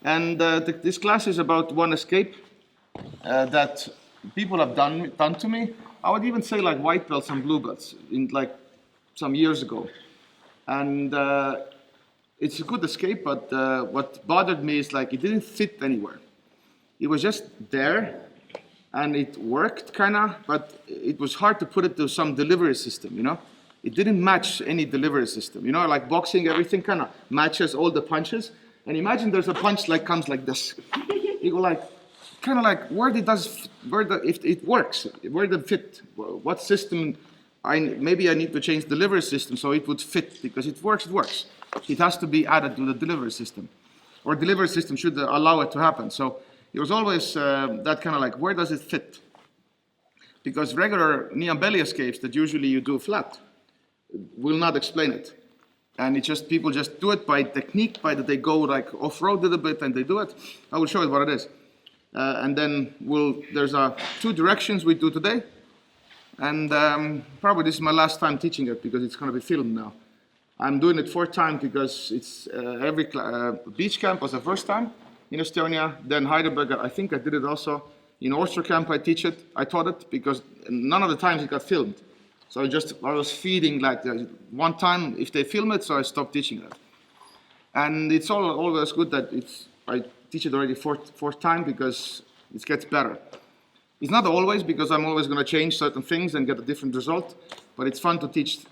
And this class is about one escape that people have done to me. I would even say like white belts and blue belts in like some years ago. And it's a good escape, but what bothered me is like it didn't fit anywhere. It was just there, and it worked kinda, but it was hard to put it to some delivery system, you know? It didn't match any delivery system, you know, like boxing, everything kinda matches all the punches. And imagine there's a punch like comes like this. You go like, kinda like if it works, where the fit, what system, maybe I need to change delivery system so it would fit, because it works, it works. It has to be added to the delivery system, or delivery system should allow it to happen. So it was always that kind of like, where does it fit? Because regular knee and belly escapes that usually you do flat will not explain it. And it's just, people just do it by technique, by that they go like off-road a little bit and they do it. I will show you what it is. And then there's 2 directions we do today. And probably this is my last time teaching it because it's going to be filmed now. I'm doing it 4th time because it's beach camp was the first time in Estonia, then Heidelberg, I think I did it also. In Oyster Camp I taught it because none of the times it got filmed. So I was feeding like one time if they film it, so I stopped teaching it. And it's always good that I teach it already 4th time because it gets better. It's not always, because I'm always going to change certain things and get a different result, but it's fun to teach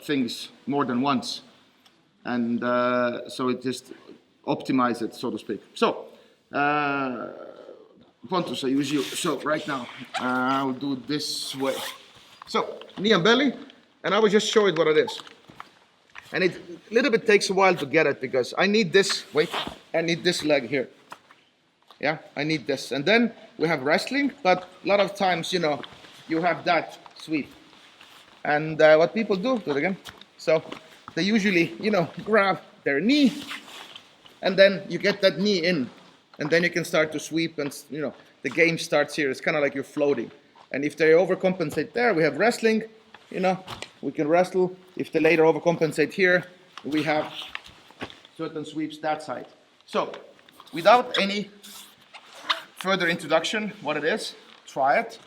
things more than once. And so it just optimizes it, so to speak. So, Pontus, I use you. So right now, I'll do this way. So, knee and belly, and I will just show it what it is. And it a little bit takes a while to get it because I need this, I need this leg here. Yeah, I need this. And then we have wrestling, but a lot of times, you know, you have that sweep. And what people do it again. So they usually, you know, grab their knee, and then you get that knee in, and then you can start to sweep, and, you know, the game starts here. It's kind of like you're floating. And if they overcompensate there, we have wrestling, you know, we can wrestle. If they later overcompensate here, we have certain sweeps that side. So without any further introduction, what it is, try it,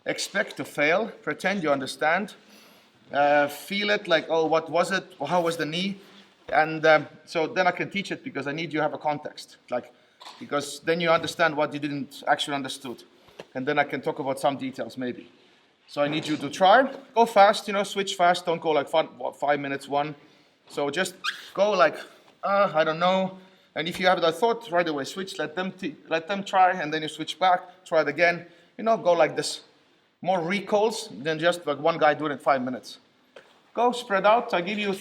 expect to fail, pretend you understand, feel it like, oh, what was it, how was the knee, and so then I can teach it because I need you to have a context, like, because then you understand what you didn't actually understood, and then I can talk about some details maybe. So I need you to try, go fast, you know, switch fast, don't go like 5 minutes one, so just go like, I don't know. And if you have that thought, right away switch, let them try, and then you switch back, try it again. You know, go like this. More recalls than just like one guy doing it 5 minutes. Go, spread out. I give you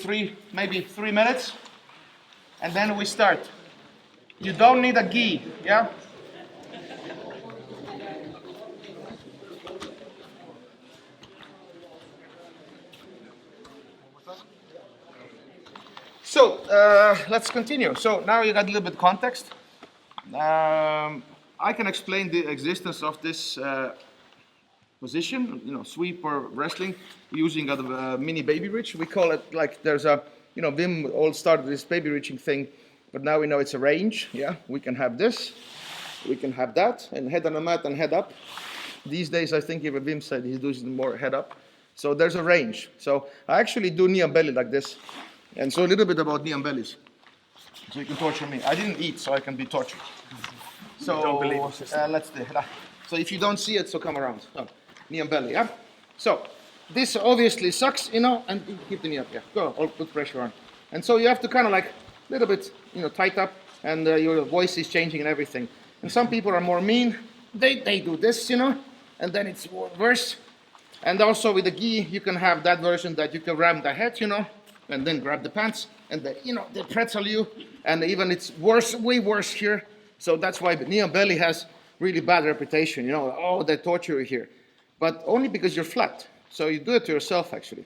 maybe 3 minutes, and then we start. You don't need a gi, yeah? So let's continue. So now you got a little bit of context. I can explain the existence of this position, you know, sweep or wrestling, using a mini baby reach. We call it like there's a, you know, Wim all started this baby reaching thing, but now we know it's a range. Yeah, we can have this, we can have that, and head on the mat and head up. These days, I think even Wim said he's doing more head up. So there's a range. So I actually do knee and belly like this. And so a little bit about knee and bellies. So you can torture me. I didn't eat, so I can be tortured. So don't believe let's do it. So if you don't see it, so come around. Oh, knee and belly, yeah? So this obviously sucks, you know, and keep the knee up, yeah. Go, I'll put pressure on. And so you have to kind of like a little bit, you know, tight up, and your voice is changing and everything. And some people are more mean. They do this, you know, and then it's worse. And also with the gi, you can have that version that you can ram the head, you know, and then grab the pants, and you know, they pretzel you, and even it's worse, way worse here. So that's why knee and belly has really bad reputation, you know, oh, they torture you here. But only because you're flat. So you do it to yourself, actually.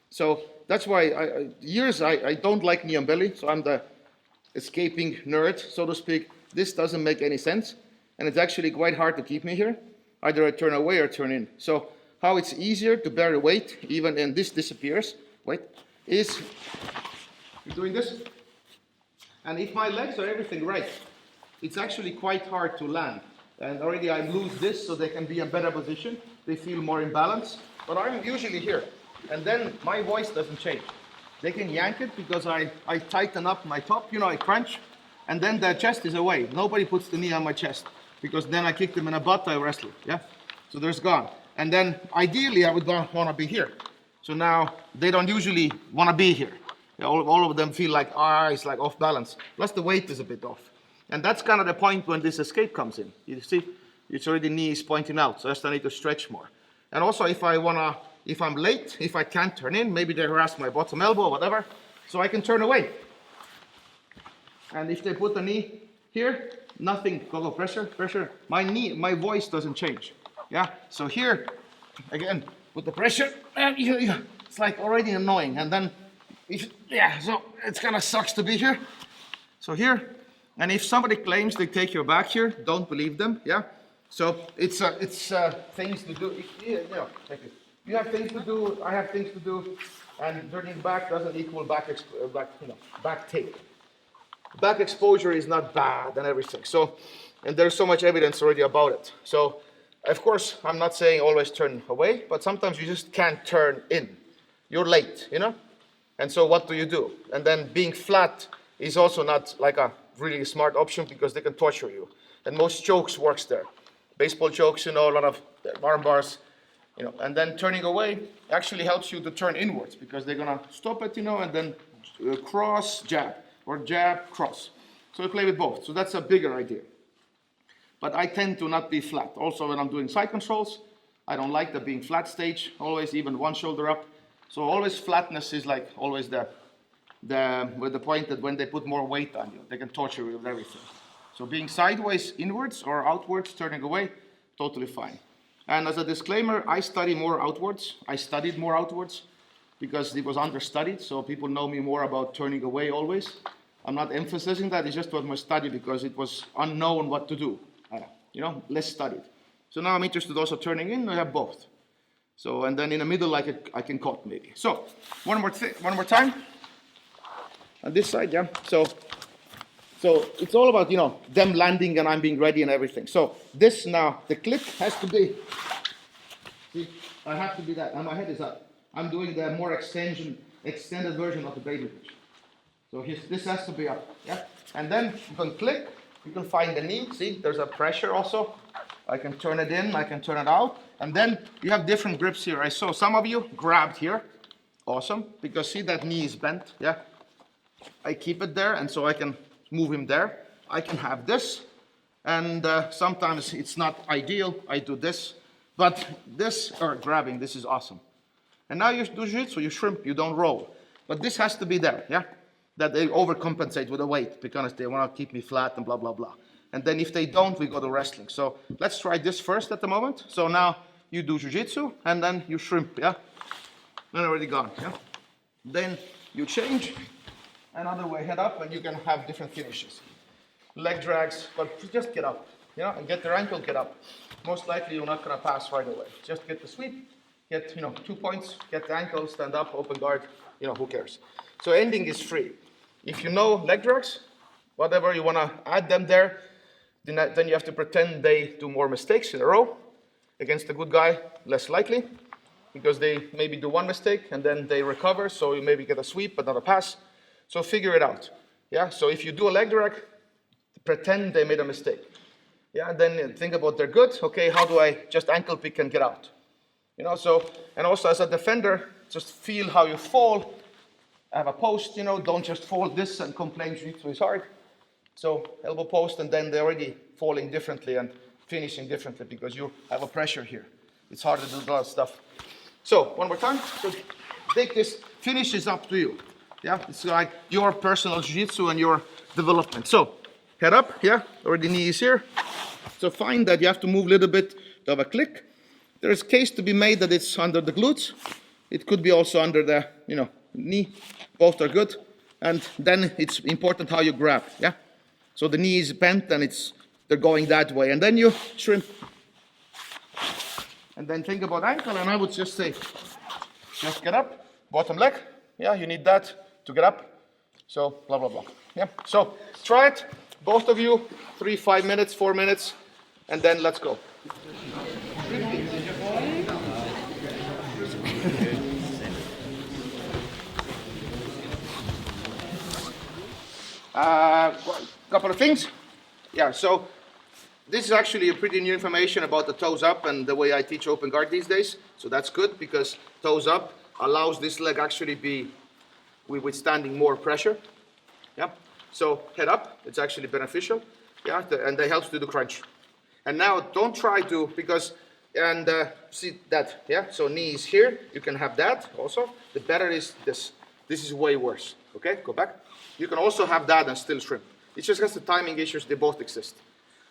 So that's why I don't like knee and belly, so I'm the escaping nerd, so to speak. This doesn't make any sense, and it's actually quite hard to keep me here. Either I turn away or turn in. So how it's easier to bear the weight, even and this disappears, is doing this. And if my legs are everything right, it's actually quite hard to land. And already I lose this, so they can be in better position. They feel more in balance. But I'm usually here. And then my voice doesn't change. They can yank it because I tighten up my top, you know, I crunch. And then the chest is away. Nobody puts the knee on my chest. Because then I kick them in the butt, I wrestle, yeah? So there's gone. And then ideally I would want to be here. So now they don't usually want to be here. All of them feel like, it's like off balance. Plus the weight is a bit off. And that's kind of the point when this escape comes in. You see, it's already knees pointing out, so I just need to stretch more. And also if I'm late, if I can't turn in, maybe they harass my bottom elbow or whatever, so I can turn away. And if they put the knee here, nothing, go pressure, my voice doesn't change. Yeah, so here, again, with the pressure, it's like already annoying. And then, so it kind of sucks to be here. So here, and if somebody claims they take your back here, don't believe them, yeah? So it's things to do, thank you. You have things to do, I have things to do, and turning back doesn't equal back take. Back exposure is not bad and everything. So, and there's so much evidence already about it. So, of course, I'm not saying always turn away, but sometimes you just can't turn in. You're late, you know? And so what do you do? And then being flat is also not like a really smart option because they can torture you. And most chokes works there. Baseball chokes, you know, a lot of arm bars, you know, and then turning away actually helps you to turn inwards because they're gonna stop it, you know, and then cross, jab, or jab, cross. So we play with both. So that's a bigger idea. But I tend to not be flat. Also when I'm doing side controls, I don't like the being flat stage, always even one shoulder up. So always flatness is like always with the point that when they put more weight on you, they can torture you with everything. So being sideways inwards or outwards, turning away, totally fine. And as a disclaimer, I study more outwards. I studied more outwards because it was understudied. So people know me more about turning away always. I'm not emphasizing that. It's just what my study because it was unknown what to do. You know, less studied. So now I'm interested also turning in. I have both. So and then in the middle, I can cut maybe. So one more time. On this side, yeah. So it's all about, you know, them landing and I'm being ready and everything. So this now, the click has to be. See, I have to be that, and my head is up. I'm doing the more extended version of the baby bridge. So this has to be up, yeah. And then you can click. You can find the knee, see, there's a pressure also. I can turn it in, I can turn it out. And then you have different grips here. I saw some of you grabbed here. Awesome, because see that knee is bent, yeah? I keep it there, and so I can move him there. I can have this, and sometimes it's not ideal. I do this, but this, or grabbing, this is awesome. And now you do jiu-jitsu, you shrimp, you don't roll. But this has to be there, yeah? That they overcompensate with the weight because they want to keep me flat and blah, blah, blah. And then if they don't, we go to wrestling. So let's try this first at the moment. So now you do jiu-jitsu and then you shrimp, yeah? And already gone, yeah? Then you change, another way, head up, and you can have different finishes. Leg drags, but just get up, yeah? And get their ankle, get up. Most likely you're not going to pass right away. Just get the sweep, get, 2 points, get the ankle, stand up, open guard, who cares? So ending is free. If you know leg drags, whatever you want to add them there, then you have to pretend they do more mistakes in a row. Against a good guy, less likely, because they maybe do one mistake and then they recover, so you maybe get a sweep but not a pass. So figure it out. Yeah. So if you do a leg drag, pretend they made a mistake. Yeah. And then think about they're good. Okay, how do I just ankle pick and get out? So, and also as a defender, just feel how you fall. Have a post, don't just fold this and complain jiu-jitsu is hard. So elbow post, and then they're already falling differently and finishing differently because you have a pressure here. It's harder to do a lot of stuff. So one more time. So take this. Finish is up to you. Yeah, it's like your personal jiu-jitsu and your development. So head up. Yeah, already knee is here. So find that you have to move a little bit to have a click. There's a case to be made that it's under the glutes. It could be also under the knee. Both are good. And then it's important how you grab. Yeah. So the knee is bent and they're going that way. And then you shrimp. And then think about ankle, and I would just say, just get up, bottom leg. Yeah, you need that to get up. So blah, blah, blah. Yeah, so try it. both of you, 3, 5 minutes, 4 minutes, and then let's go. Couple of things. Yeah, so this is actually a pretty new information about the toes up and the way I teach open guard these days. So that's good because toes up allows this leg actually be withstanding more pressure. Yeah. So head up, it's actually beneficial. Yeah, and that helps to do crunch. And now don't try to, because, and see that, yeah? So knee is here, you can have that also. The better is this. This is way worse, okay? Go back. You can also have that and still shrimp. It's just because the timing issues, they both exist.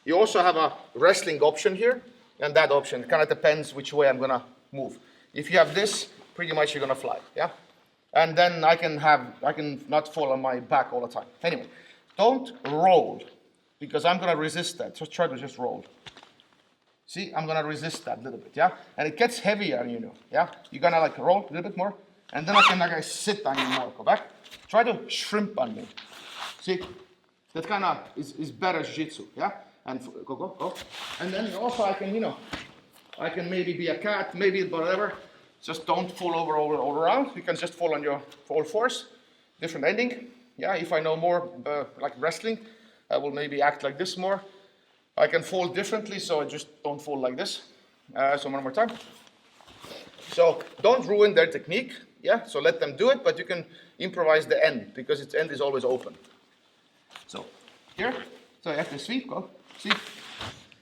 You also have a wrestling option here, and that option. It kind of depends which way I'm gonna move. If you have this, pretty much you're gonna fly, yeah? And then I can not fall on my back all the time. Anyway, don't roll, because I'm gonna resist that. Just try to just roll. See, I'm gonna resist that a little bit, yeah? And it gets heavier, you know, yeah? You're gonna like roll a little bit more, and then I can like sit on you more. Go back. Try to shrimp on me. See, that kind of is better jiu-jitsu, yeah? And go. And then also I can, you know, I can maybe be a cat, maybe whatever. Just don't fall over all around. You can just fall on your all fours. Different ending. Yeah, if I know more like wrestling, I will maybe act like this more. I can fall differently, so I just don't fall like this. So one more time. So don't ruin their technique. Yeah, so let them do it, but you can improvise the end because its end is always open. So here, so you have to sweep, go, see,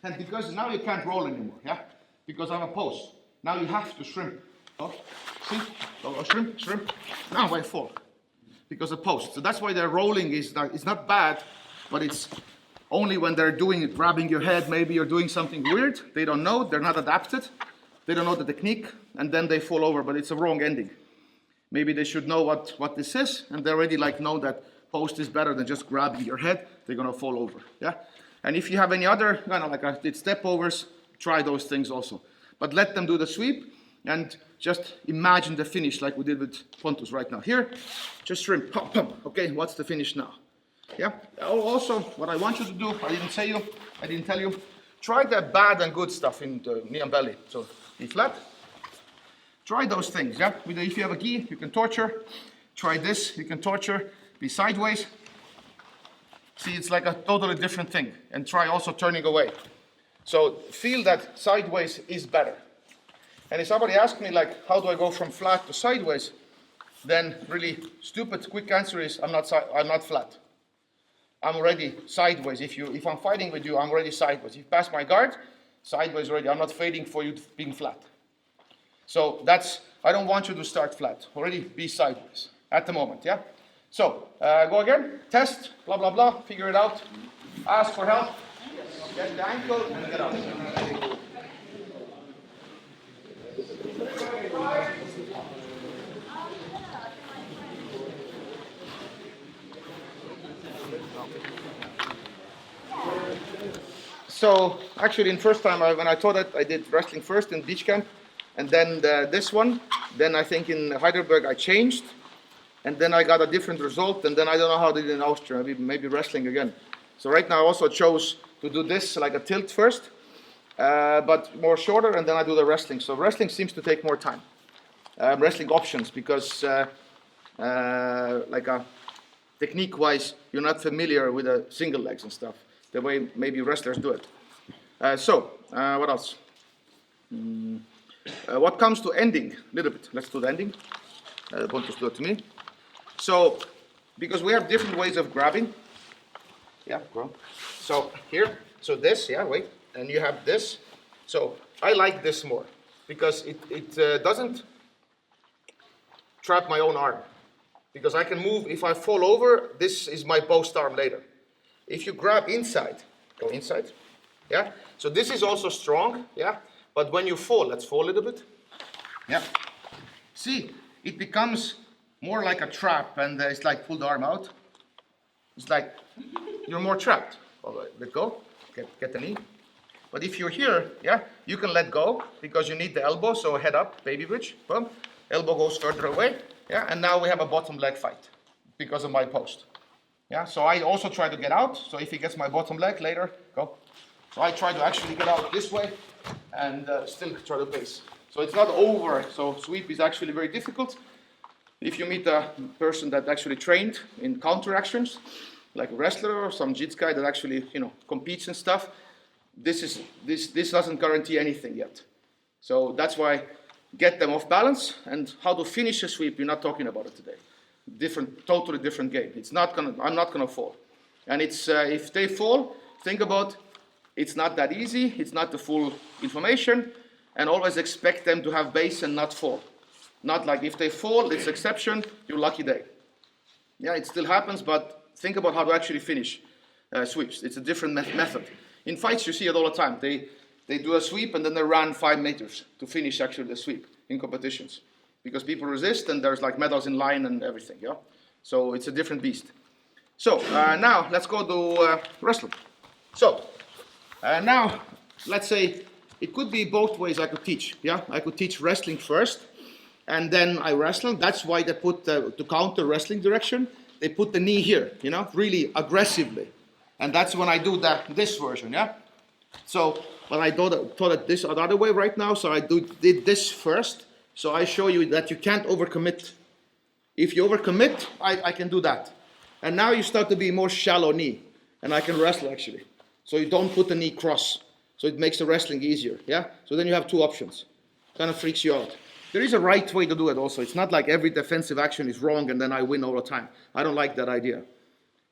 and because now you can't roll anymore, yeah, because I'm a post. Now you have to shrimp. Go, see, go, shrimp. Now I fall because of post. So that's why their rolling is not, it's not bad, but it's only when they're doing it, grabbing your head. Maybe you're doing something weird. They don't know. They're not adapted. They don't know the technique, and then they fall over. But it's a wrong ending. Maybe they should know what this is, and they already like know that post is better than just grabbing your head. They're gonna fall over. Yeah. And if you have any other kind of like I did step overs, try those things also. But let them do the sweep. And just imagine the finish like we did with Pontus right now. Here, just shrimp, pump, pump. Okay, what's the finish now? Yeah. Also, what I want you to do, I didn't tell you, try the bad and good stuff in the knee and belly. So be flat. Try those things, yeah? If you have a gi, you can torture. Try this, you can torture. Be sideways. See, it's like a totally different thing. And try also turning away. So feel that sideways is better. And if somebody asks me like, how do I go from flat to sideways? Then really stupid, quick answer is, I'm not flat. I'm already sideways. If I'm fighting with you, I'm already sideways. If you pass my guard, sideways already. I'm not fading for you being flat. So that's, I don't want you to start flat. Already be sideways at the moment, yeah? So, go again, test, blah, blah, blah, figure it out. Ask for help. Get the ankle and get out. So actually, in first time when I taught it, I did wrestling first in beach camp, and then this one. Then I think in Heidelberg I changed, and then I got a different result. And then I don't know how I did in Austria. Maybe wrestling again. So right now I also chose to do this like a tilt first, but more shorter, and then I do the wrestling. So wrestling seems to take more time. Wrestling options because like a technique-wise, you're not familiar with the single legs and stuff, the way maybe wrestlers do it. What else? What comes to ending? A little bit. Let's do the ending. Pontus do it to me. So, because we have different ways of grabbing. Yeah, go. So here, so this, yeah, wait, and you have this. So I like this more because it doesn't trap my own arm. Because I can move, if I fall over, this is my post arm later. If you grab inside, go inside, yeah? So this is also strong, yeah? But when you fall, let's fall a little bit. Yeah. See, it becomes more like a trap, and it's like pull the arm out. It's like you're more trapped. All right, let go, get the knee. But if you're here, yeah, you can let go because you need the elbow, so head up, baby bridge, boom. Elbow goes further away. Yeah, and now we have a bottom leg fight because of my post. Yeah, so I also try to get out. So if he gets my bottom leg later, go. So I try to actually get out this way and still try to base. So it's not over. So sweep is actually very difficult. If you meet a person that actually trained in counter actions, like a wrestler or some jits guy that actually, competes and stuff, this doesn't guarantee anything yet. So that's why get them off balance, and how to finish a sweep, we're not talking about it today. Totally different game. I'm not gonna fall. And it's if they fall, think about it's not that easy, it's not the full information, and always expect them to have base and not fall. Not like if they fall, it's exception, your lucky day. Yeah, it still happens, but think about how to actually finish sweeps. It's a different method. In fights, you see it all the time. They do a sweep and then they run 5 meters to finish actually the sweep in competitions. Because people resist and there's like medals in line and everything, yeah? So it's a different beast. So now let's go to wrestling. So now let's say it could be both ways I could teach, yeah? I could teach wrestling first and then I wrestle. That's why they put, to counter wrestling direction, they put the knee here, really aggressively. And that's when I do this version, yeah? So, but I thought it this other way right now, so I did this first. So I show you that you can't overcommit. If you overcommit, I can do that. And now you start to be more shallow knee, and I can wrestle actually. So you don't put the knee cross, so it makes the wrestling easier, yeah? So then you have 2 options. Kind of freaks you out. There is a right way to do it also. It's not like every defensive action is wrong and then I win all the time. I don't like that idea.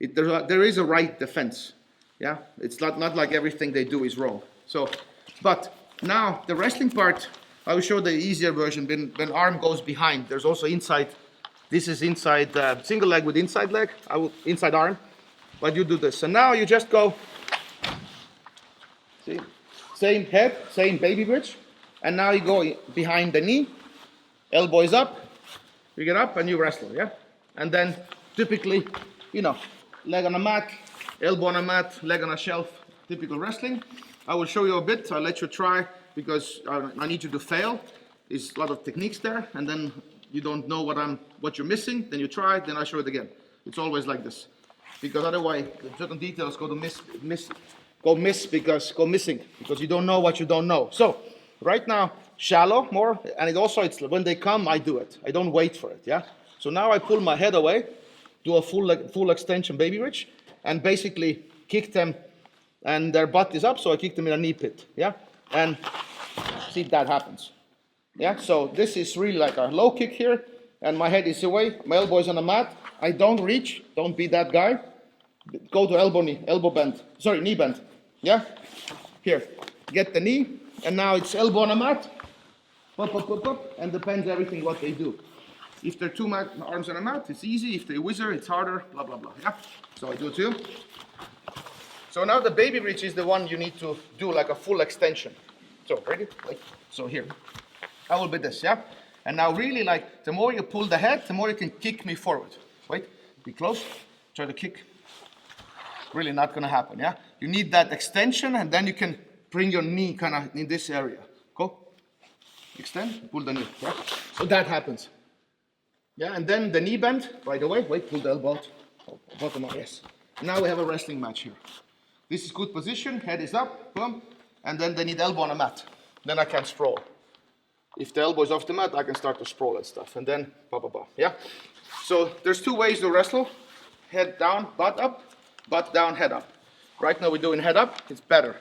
There is a right defense, yeah? It's not like everything they do is wrong. So, but now the wrestling part, I will show the easier version. When arm goes behind, there's also inside. This is inside single leg with inside leg. Inside arm, but you do this. And now you just go. See, same head, same baby bridge, and now you go behind the knee. Elbow is up. You get up and you wrestle, yeah. And then typically, leg on a mat, elbow on a mat, leg on a shelf. Typical wrestling. I will show you a bit. I'll let you try. Because I need you to fail. There's a lot of techniques there, and then you don't know what you're missing. Then you try it. Then I show it again. It's always like this, because otherwise certain details go missing because you don't know what you don't know. So right now, shallow more, and it's when they come, I do it. I don't wait for it. Yeah. So now I pull my head away, do a full extension baby bridge, and basically kick them, and their butt is up, so I kick them in a knee pit. Yeah. And see, that happens. Yeah, so this is really like a low kick here, and my head is away, my elbow is on the mat. I don't reach, don't be that guy. Go to knee bend. Yeah? Here, get the knee, and now it's elbow on the mat. Pop, and depends everything what they do. If they're 2 arms on the mat, it's easy. If they whizzer, it's harder, blah, blah, blah. Yeah? So I do it too. So now the baby bridge is the one you need to do like a full extension. So ready? So here. That will be this, yeah? And now really the more you pull the head, the more you can kick me forward. Wait, be close. Try to kick. Really not gonna happen, yeah? You need that extension, and then you can bring your knee kind of in this area. Go. Extend, pull the knee, yeah? So that happens. Yeah, and then the knee bend, by the way. Wait, pull the elbow out. Bottom out, yes. Now we have a wrestling match here. This is good position, head is up, boom, and then they need elbow on a mat. Then I can sprawl. If the elbow is off the mat, I can start to sprawl and stuff, and then yeah? So there's 2 ways to wrestle. Head down, butt up, butt down, head up. Right now we're doing head up, it's better.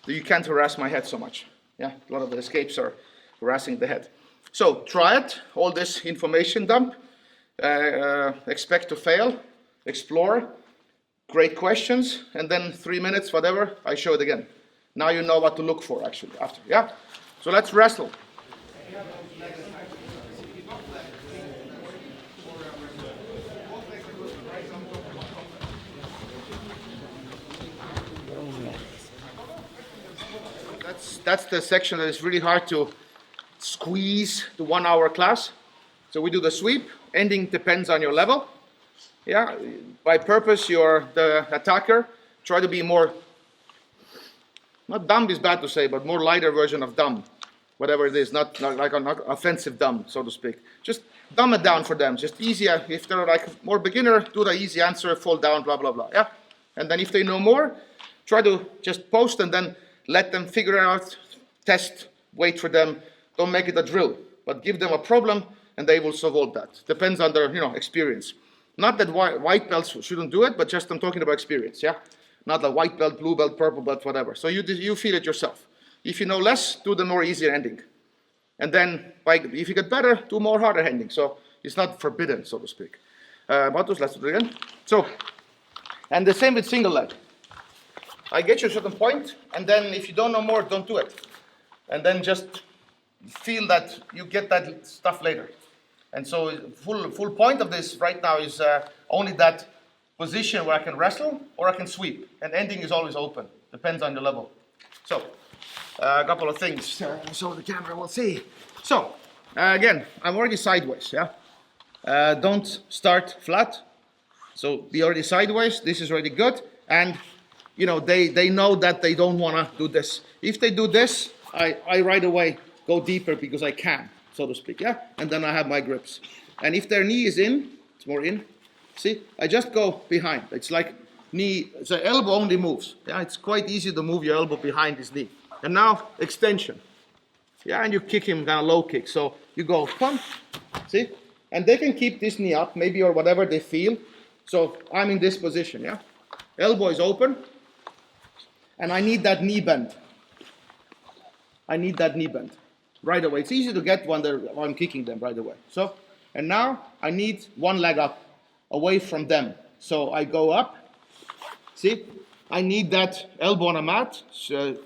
You can't harass my head so much. Yeah, a lot of the escapes are harassing the head. So try it, all this information dump. Expect to fail, explore. Great questions, and then 3 minutes, whatever, I show it again. Now you know what to look for, actually, after, yeah? So let's wrestle. That's the section that is really hard to squeeze the 1 hour class. So we do the sweep, ending depends on your level. Yeah, by purpose, you're the attacker. Try to be more, not dumb is bad to say, but more lighter version of dumb. Whatever it is, not like an offensive dumb, so to speak. Just dumb it down for them. Just easier. If they're like more beginner, do the easy answer, fall down, blah, blah, blah. Yeah? And then if they know more, try to just post and then let them figure it out, test, wait for them. Don't make it a drill, but give them a problem and they will solve that. Depends on their experience. Not that white belts shouldn't do it, but just I'm talking about experience, yeah? Not like white belt, blue belt, purple belt, whatever. So you feel it yourself. If you know less, do the more easier ending. And then, if you get better, do more harder ending. So it's not forbidden, so to speak. Matus, let's do it again. So, and the same with single leg. I get you a certain point, and then if you don't know more, don't do it. And then just feel that you get that stuff later. And so full point of this right now is only that position where I can wrestle or I can sweep. And ending is always open. Depends on the level. So, a couple of things so the camera will see. So, again, I'm already sideways, yeah? Don't start flat. So, be already sideways. This is already good. And, they know that they don't want to do this. If they do this, I right away go deeper because I can, so to speak, yeah? And then I have my grips. And if their knee is in, it's more in, see? I just go behind. It's like knee, so elbow only moves. Yeah, it's quite easy to move your elbow behind his knee. And now, extension. Yeah, and you kick him kind of low kick. So you go, come, see? And they can keep this knee up, maybe, or whatever they feel. So I'm in this position, yeah? Elbow is open. And I need that knee bend. I need that knee bend right away. It's easy to get when I'm kicking them right away. So, and now I need one leg up, away from them. So I go up, see? I need that elbow on a mat,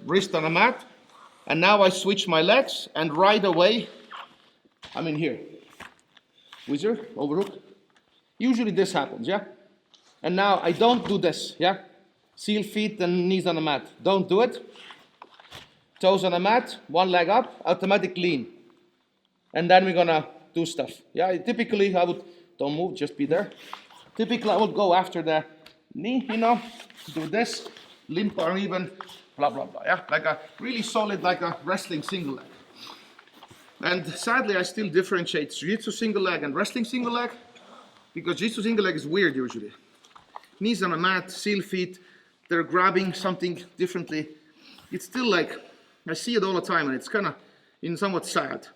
wrist on a mat. And now I switch my legs, and right away, I'm in here. Wizard, overhook. Usually this happens, yeah? And now I don't do this, yeah? Seal feet and knees on the mat. Don't do it. Toes on the mat, one leg up, automatic lean. And then we're gonna do stuff. Yeah, typically I would, don't move, just be there. Typically I would go after the knee, do this, limp or even, blah, blah, blah. Yeah, like a really solid, like a wrestling single leg. And sadly, I still differentiate jiu-jitsu single leg and wrestling single leg, because jiu-jitsu single leg is weird usually. Knees on a mat, seal feet, they're grabbing something differently. It's still like, I see it all the time, and it's kind of somewhat sad.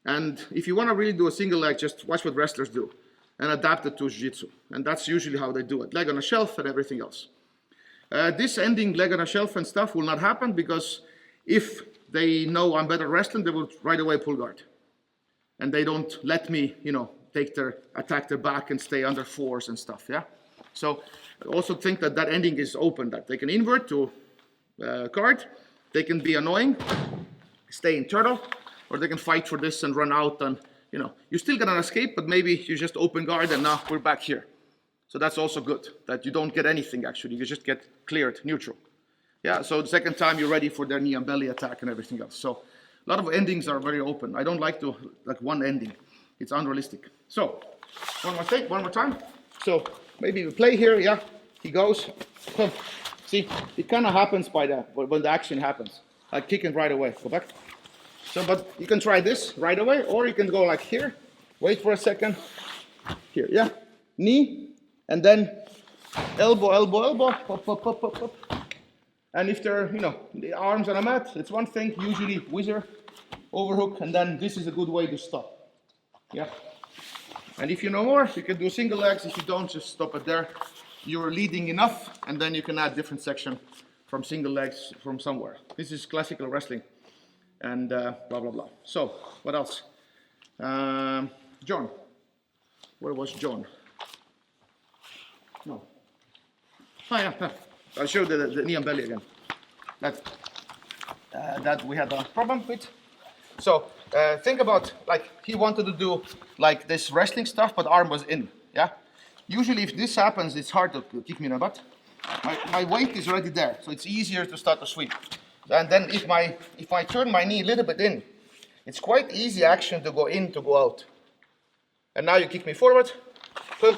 And if you want to really do a single leg, just watch what wrestlers do and adapt it to jiu-jitsu. And that's usually how they do it, leg on a shelf and everything else. This ending leg on a shelf and stuff will not happen, because if they know I'm better at wrestling, they will right away pull guard. And they don't let me, attack their back and stay under force and stuff, yeah? So I also think that ending is open, that they can invert to guard, they can be annoying, stay in turtle, or they can fight for this and run out, and you still get an escape, but maybe you just open guard and now we're back here. So that's also good, that you don't get anything actually, you just get cleared, neutral. Yeah, so the second time you're ready for their knee and belly attack and everything else. So a lot of endings are very open. I don't like one ending. It's unrealistic. So, one more time. So maybe we play here, yeah, he goes. See, it kind of happens when the action happens. Like kicking right away, go back. So, but you can try this right away, or you can go like here, wait for a second, here, yeah, knee, and then elbow, pop. And if they're, the arms on a mat, it's one thing, usually whizzer, overhook, and then this is a good way to stop, yeah. And if you know more, you can do single legs. If you don't, just stop it there. You're leading enough, and then you can add different section from single legs from somewhere. This is classical wrestling, and blah, blah, blah. So, what else? John. Where was John? No. Oh, yeah. I'll show the knee and belly again. That we had a problem with. So, think about, like, he wanted to do, like, this wrestling stuff, but arm was in, yeah? Usually, if this happens, it's hard to kick me in the butt. My weight is already there, so it's easier to start to sweep. And then if I turn my knee a little bit in, it's quite easy action to go in, to go out. And now you kick me forward, boom,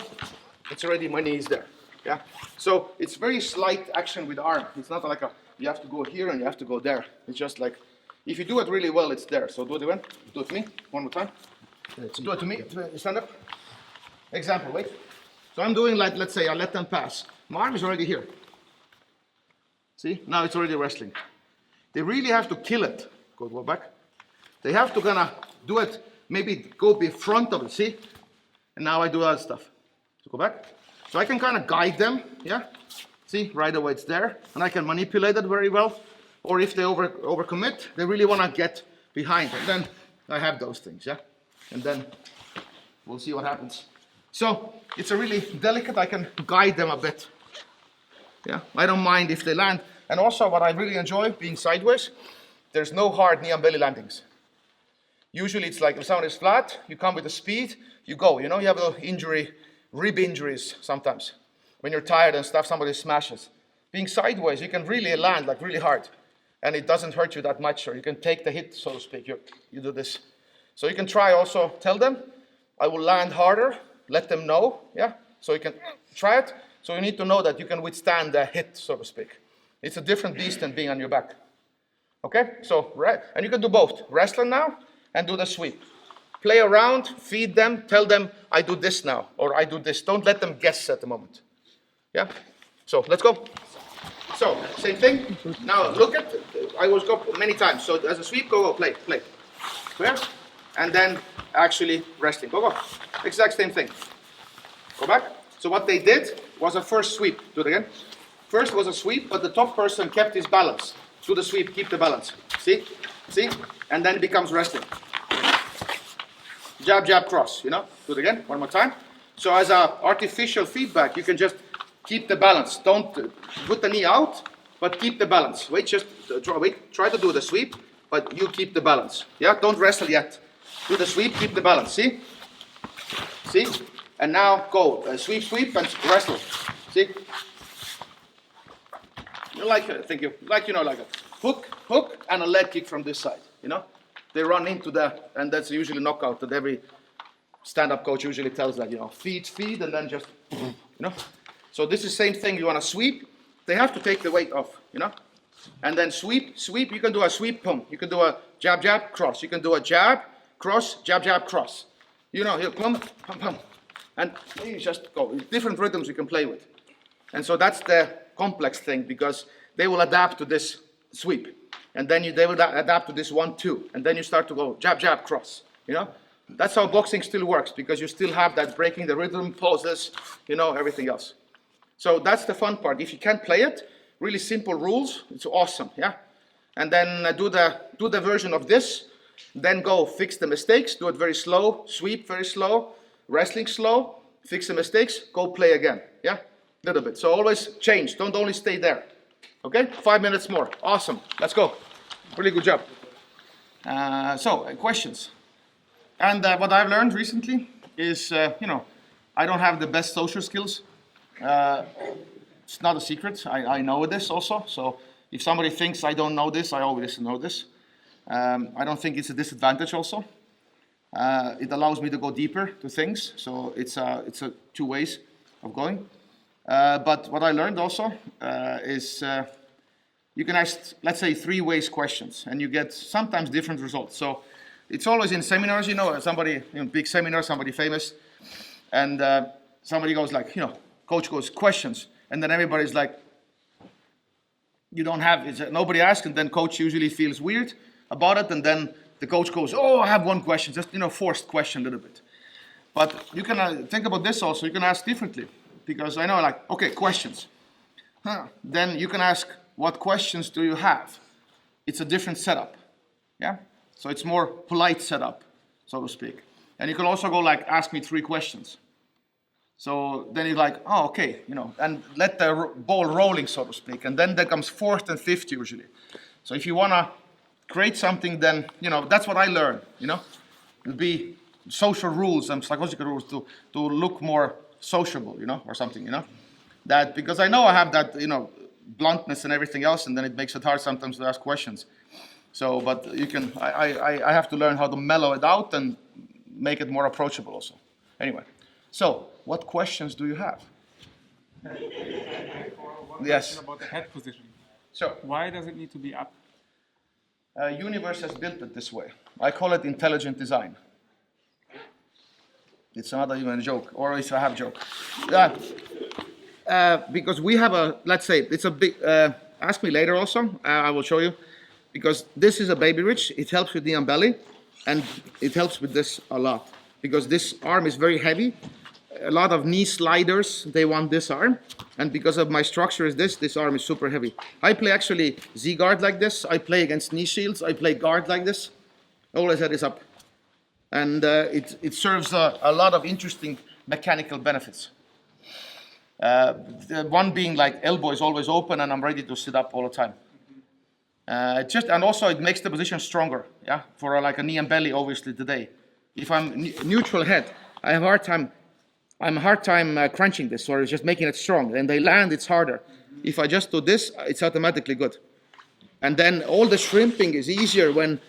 it's already, my knee is there, yeah? So it's very slight action with the arm. It's not like you have to go here and you have to go there. It's just like, if you do it really well, it's there. So do it again, do it to me, one more time. Do it to me. Stand up. Example, wait. So I'm doing like, let's say I let them pass. My arm is already here. See? Now it's already wrestling. They really have to kill it. Go back. They have to kind of do it, maybe go be front of it, see? And now I do other stuff. So go back. So I can kind of guide them, yeah? See, right away it's there. And I can manipulate it very well. Or if they overcommit, they really want to get behind. And then I have those things, yeah? And then we'll see what happens. So it's a really delicate, I can guide them a bit. Yeah, I don't mind if they land. And also what I really enjoy being sideways, there's no hard knee and belly landings. Usually it's like if someone is flat, you come with the speed, you go. You know, you have a injury, rib injuries sometimes. When you're tired and stuff, somebody smashes. Being sideways, you can really land like really hard. And it doesn't hurt you that much, or you can take the hit, so to speak. You do this. So you can try also, tell them, I will land harder, let them know, yeah? So you can try it. So you need to know that you can withstand the hit, so to speak. It's a different beast than being on your back. Okay, so, right, and you can do both. Wrestle now and do the sweep. Play around, feed them, tell them, I do this now, or I do this. Don't let them guess at the moment. Yeah, so let's go. So, same thing. Now look at, I will go many times. So as a sweep, go, play. Clear? And then actually wrestling. Go. Exact same thing. Go back. So what they did was a first sweep. Do it again. First was a sweep, but the top person kept his balance. Do the sweep, keep the balance. See? And then it becomes wrestling. Jab, jab, cross, you know? Do it again, one more time. So as a artificial feedback, you can just keep the balance. Don't put the knee out, but keep the balance. Wait, try to do the sweep, but you keep the balance. Yeah, don't wrestle yet. Do the sweep, keep the balance, see? And now go, sweep, and wrestle, see? You like it, thank you. Like a hook, and a leg kick from this side, you know? They run into that, and that's usually knockout that every stand-up coach usually tells that, you know, feed, and then just, you know? So this is the same thing, you want to sweep, they have to take the weight off, you know? And then sweep, you can do a sweep, boom. You can do a jab, jab, cross. You can do a jab, cross, jab, jab, cross. You know, here, pum. And you just go. Different rhythms you can play with. And so that's the complex thing, because they will adapt to this sweep. And then they will adapt to this 1-2. And then you start to go jab, jab, cross, you know? That's how boxing still works, because you still have that breaking the rhythm, poses, you know, everything else. So that's the fun part. If you can't play it, really simple rules, it's awesome, yeah? And then do the version of this, then go fix the mistakes, do it very slow, sweep very slow, wrestling slow, fix the mistakes, go play again, yeah? Little bit. So always change, don't only stay there. Okay, 5 minutes more, awesome, let's go. Really good job. So, questions. And what I've learned recently is, you know, I don't have the best social skills. It's not a secret, I know this also. So if somebody thinks I don't know this, I always know this. I don't think it's a disadvantage also. It allows me to go deeper to things. So it's a two ways of going. But what I learned also is you can ask, let's say, 3 ways questions, and you get sometimes different results. So it's always in seminars, you know, somebody, big seminar, somebody famous, and somebody goes like, coach goes, questions, and then everybody's like, you don't have, nobody asks, and then coach usually feels weird about it, and then the coach goes, oh, I have one question, just, forced question a little bit. But you can think about this also, you can ask differently, because I know, like, okay, questions. Then you can ask, what questions do you have? It's a different setup, yeah? So it's more polite setup, so to speak. And you can also go like, ask me 3 questions. So then you're like, oh, okay, and let the ball rolling, so to speak. And then there comes 4th and 5th usually. So if you want to create something, then, that's what I learned, It'll be social rules and psychological rules to look more sociable, or something, That, because I know I have that, bluntness and everything else, and then it makes it hard sometimes to ask questions. So, but you can, I have to learn how to mellow it out and make it more approachable also. Anyway, so what questions do you have? Yes. About the head position. Sure. Why does it need to be up? Universe has built it this way. I call it intelligent design. It's not even a joke, or it's a half joke. Because we have a, let's say, it's a big, ask me later also, I will show you. Because this is a baby rich, it helps with knee and belly, and it helps with this a lot. Because this arm is very heavy. A lot of knee sliders, they want this arm. And because of my structure is this arm is super heavy. I play actually Z-guard like this. I play against knee shields. I play guard like this. Always head is up. And it serves a lot of interesting mechanical benefits. The one being like elbow is always open and I'm ready to sit up all the time. And also it makes the position stronger, yeah, for like a knee and belly obviously today. If I'm neutral head, I have a hard time crunching this, or just making it strong. And they land, it's harder. If I just do this, it's automatically good. And then all the shrimping is easier when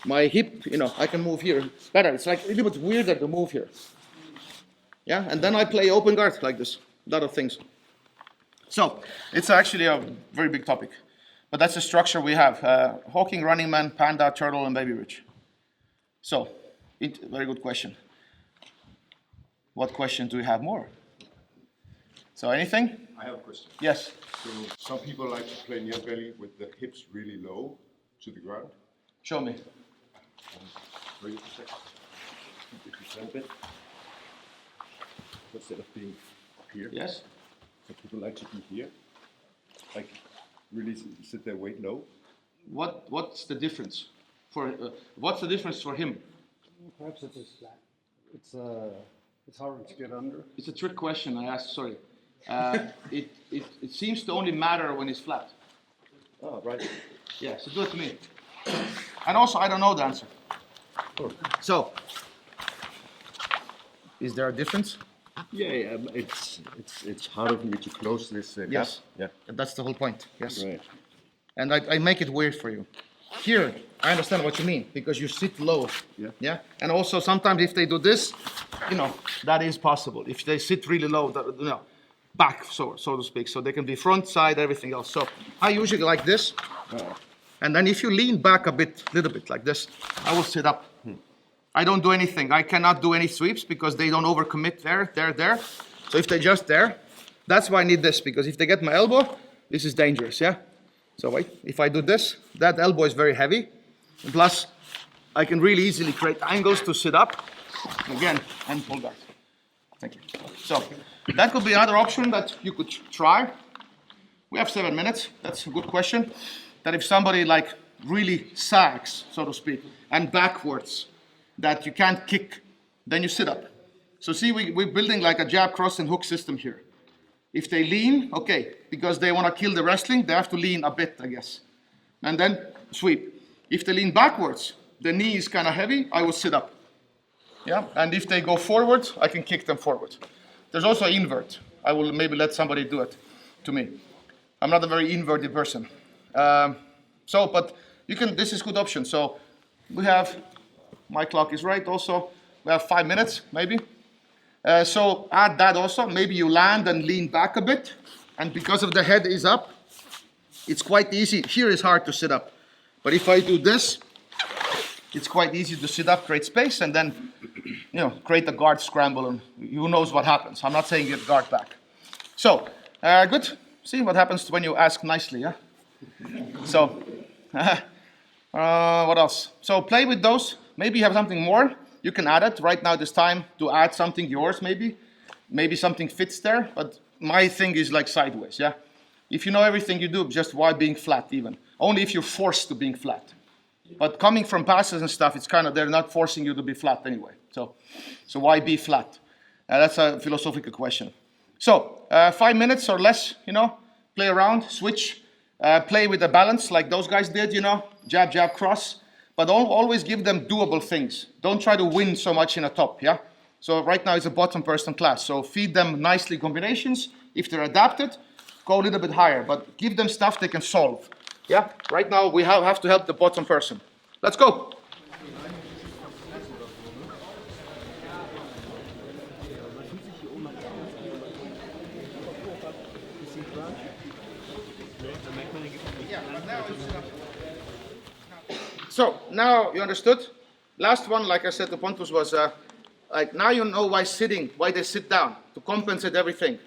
my hip, I can move here better. It's like a little bit weirder to move here. Yeah, and then I play open guard like this, a lot of things. So it's actually a very big topic. But that's the structure we have. Hawking, running man, panda, turtle, and baby rich. So, very good question. What question do we have more? So anything? I have a question. Yes. So some people like to play near belly with the hips really low to the ground. Show me. Wait a second. If you turn a bit, instead of being up here. Yes. Some people like to be here, like really sit their weight low. What's the difference what's the difference for him? Perhaps it is flat. It's harder to get under. It's a trick question I asked. Sorry. It seems to only matter when it's flat. Oh, right. Yeah. So do it to me. And also, I don't know the answer. Oh. So, is there a difference? Yeah. It's harder for me to close this gap. Yes. Yeah. That's the whole point. Yes. Right. And I make it weird for you. Here, I understand what you mean, because you sit low. Yeah. Yeah. And also sometimes if they do this, that is possible. If they sit really low, back, so to speak. So they can be front, side, everything else. So I usually like this. And then if you lean back a little bit like this, I will sit up. I don't do anything. I cannot do any sweeps because they don't overcommit there. So if they just there, that's why I need this, because if they get my elbow, this is dangerous, yeah? So wait, if I do this, that elbow is very heavy. And plus, I can really easily create angles to sit up, again, and pull back. Thank you. So that could be another option that you could try. We have 7 minutes. That's a good question. That if somebody like really sags, so to speak, and backwards, that you can't kick, then you sit up. So see, we're building like a jab, cross, and hook system here. If they lean, okay, because they want to kill the wrestling, they have to lean a bit, I guess. And then sweep. If they lean backwards, the knee is kind of heavy, I will sit up. Yeah, and if they go forward, I can kick them forward. There's also invert. I will maybe let somebody do it to me. I'm not a very inverted person. But you can, this is good option. So we have, my clock is right also, we have 5 minutes maybe. So add that also, maybe you land and lean back a bit, and because of the head is up, it's quite easy. Here is hard to sit up, but if I do this, it's quite easy to sit up, create space, and then, create a guard scramble, and who knows what happens. I'm not saying get guard back. So, good. See what happens when you ask nicely, yeah? So, what else? So play with those. Maybe you have something more. You can add it. Right now it is time to add something yours maybe. Maybe something fits there, but my thing is like sideways, yeah? If you know everything you do, just why being flat even? Only if you're forced to being flat. But coming from passes and stuff, it's kind of, they're not forcing you to be flat anyway. So why be flat? That's a philosophical question. So 5 minutes or less, play around, switch, play with the balance like those guys did, jab, jab, cross. But always give them doable things. Don't try to win so much in a top, yeah? So right now it's a bottom person class. So feed them nicely combinations. If they're adapted, go a little bit higher. But give them stuff they can solve. Yeah? Right now we have to help the bottom person. Let's go. So now you understood. Last one, like I said to Pontus, was like now you know why they sit down, to compensate everything.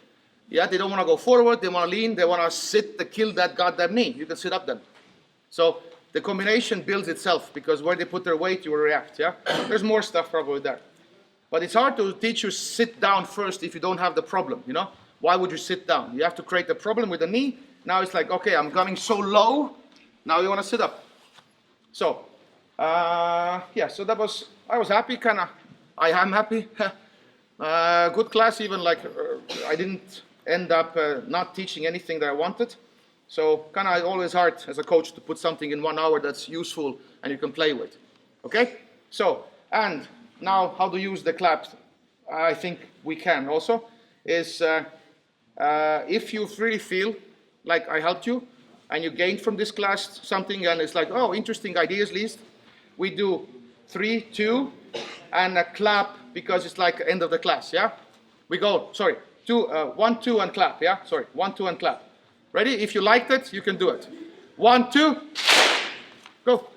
Yeah, they don't want to go forward, they want to lean, they want to sit to kill that goddamn knee. You can sit up then. So the combination builds itself, because where they put their weight, you will react, yeah? There's more stuff probably there. But it's hard to teach you sit down first if you don't have the problem, you know? Why would you sit down? You have to create the problem with the knee. Now it's like, okay, I'm coming so low, now you want to sit up. So, yeah, so I was happy, I am happy. Good class, even like, I didn't end up not teaching anything that I wanted. So always hard as a coach to put something in 1 hour that's useful and you can play with. Okay? So, and now how to use the clap, I think we can also, is if you really feel like I helped you and you gained from this class something and it's like, oh, interesting ideas at least, we do 3, 2, and a clap because it's like end of the class, yeah? We go, 1, 2, and clap, yeah? 1, 2, and clap. Ready? If you liked it, you can do it. 1, 2, go.